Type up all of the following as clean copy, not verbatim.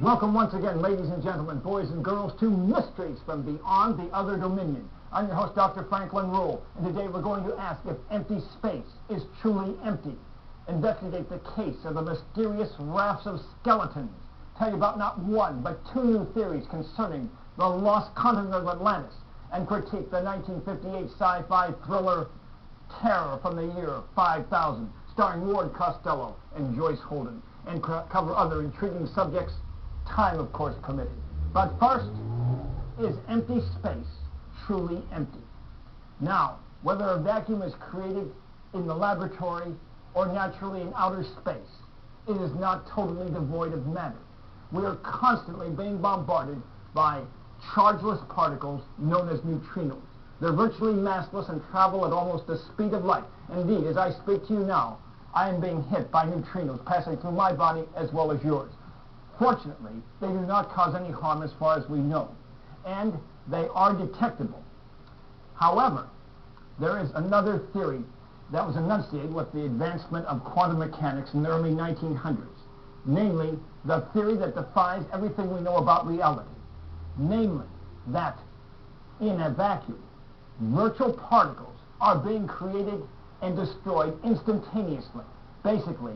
Welcome once again, ladies and gentlemen, boys and girls, to Mysteries from Beyond the Other Dominion. I'm your host, Dr. Franklin Ruehl, and today we're going to ask if empty space is truly empty, investigate the case of the mysterious rafts of skeletons, tell you about not one, but two new theories concerning the lost continent of Atlantis, and critique the 1958 sci-fi thriller Terror from the year 5000, starring Ward Costello and Joyce Holden, and cover other intriguing subjects, time, of course, permitting. But first, is empty space truly empty? Now, whether a vacuum is created in the laboratory or naturally in outer space, it is not totally devoid of matter. We are constantly being bombarded by chargeless particles known as neutrinos. They're virtually massless and travel at almost the speed of light. Indeed, as I speak to you now, I am being hit by neutrinos passing through my body as well as yours. Fortunately, they do not cause any harm as far as we know, and they are detectable. However, there is another theory that was enunciated with the advancement of quantum mechanics in the early 1900s, namely the theory that defies everything we know about reality, namely that in a vacuum, virtual particles are being created and destroyed instantaneously. Basically,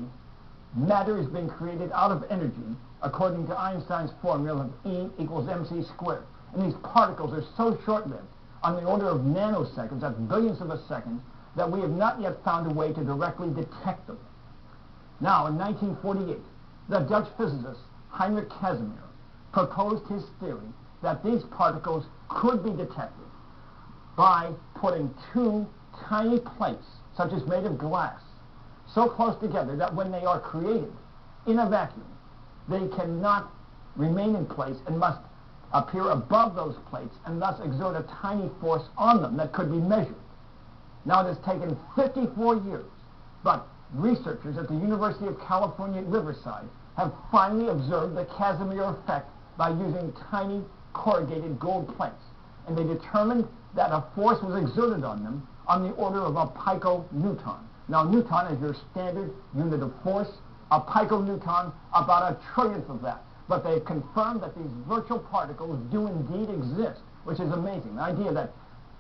matter is being created out of energy according to Einstein's formula of E equals mc squared. And these particles are so short-lived, on the order of nanoseconds, that's billionths of a second, that we have not yet found a way to directly detect them. Now, in 1948, the Dutch physicist Heinrich Casimir proposed his theory that these particles could be detected by putting two tiny plates, such as made of glass, so close together that when they are created in a vacuum, they cannot remain in place and must appear above those plates and thus exert a tiny force on them that could be measured. Now, it has taken 54 years, but researchers at the University of California at Riverside have finally observed the Casimir effect by using tiny corrugated gold plates, and they determined that a force was exerted on them on the order of a piconewton. Now, newton is your standard unit of force. A piconewton, about a trillionth of that. But they've confirmed that these virtual particles do indeed exist, which is amazing. The idea that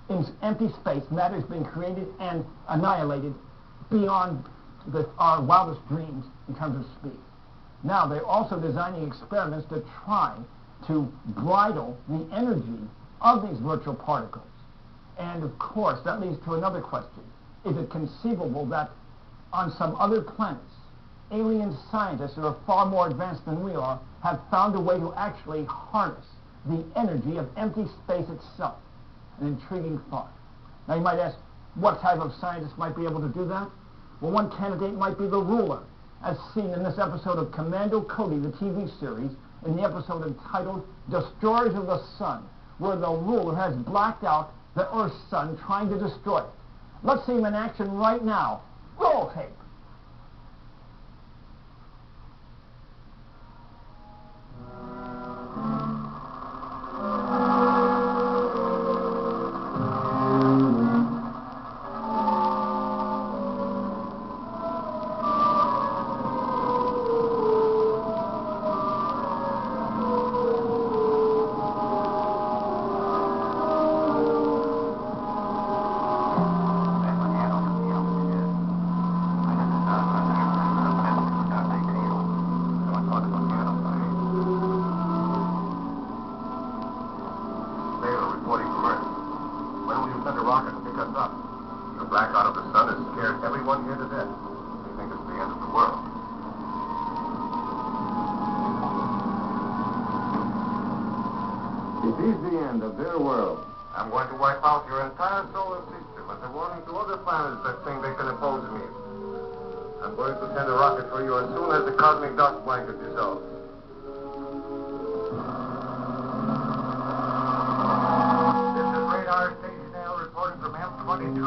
in empty space, matter is being created and annihilated beyond our wildest dreams in terms of speed. Now, they're also designing experiments to try to bridle the energy of these virtual particles. And, of course, that leads to another question. Is it conceivable that on some other planets, alien scientists who are far more advanced than we are have found a way to actually harness the energy of empty space itself? An intriguing thought. Now, you might ask, what type of scientist might be able to do that? Well, one candidate might be the ruler, as seen in this episode of Commando Cody, the TV series, in the episode entitled Destroyers of the Sun, where the ruler has blacked out the Earth's sun trying to destroy it. Let's see him in action right now. Roll tape. It is the end of their world. I'm going to wipe out your entire solar system as a warning to other planets that think they can oppose me. I'm going to send a rocket for you as soon as the cosmic dust blanket dissolves. This is Radar Station L reporting from M22.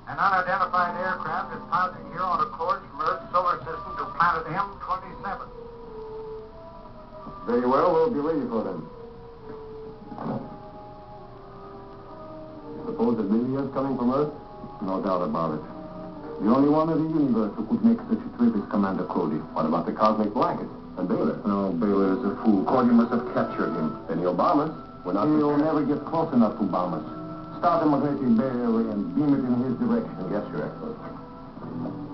An unidentified aircraft is passing here on a course from Earth's solar system to planet M27. Very well, we'll be ready for them. Suppose that Lilia is coming from Earth? No doubt about it. The only one in the universe who could make such a trip is Commander Cody. What about the cosmic blanket? And Baylor? No, Baylor is a fool. Cordy must have captured him. Then he'll bomb us. We're not He'll prepared. never get close enough to bomb us. Start him a great big barrier and beam it in his direction. Yes, Your Excellency.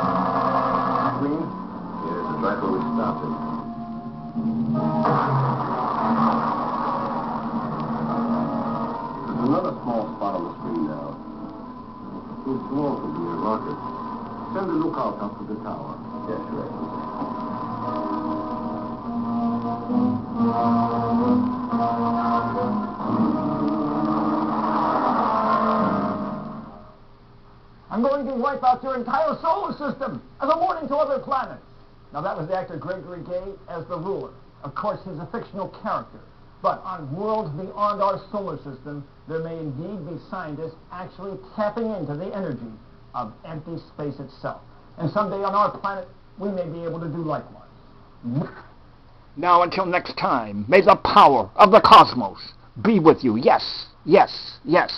Clean? Yes, it's right where we stopped him. There's another small spot on the screen now. Too small to be a rocket. Send the lookout up to the tower. Yes, Your Excellency. I'm going to wipe out your entire solar system as a warning to other planets. Now, that was the actor Gregory Gay as the ruler. Of course, he's a fictional character. But on worlds beyond our solar system, there may indeed be scientists actually tapping into the energy of empty space itself. And someday on our planet, we may be able to do likewise. Now, until next time, may the power of the cosmos be with you. Yes, yes, yes.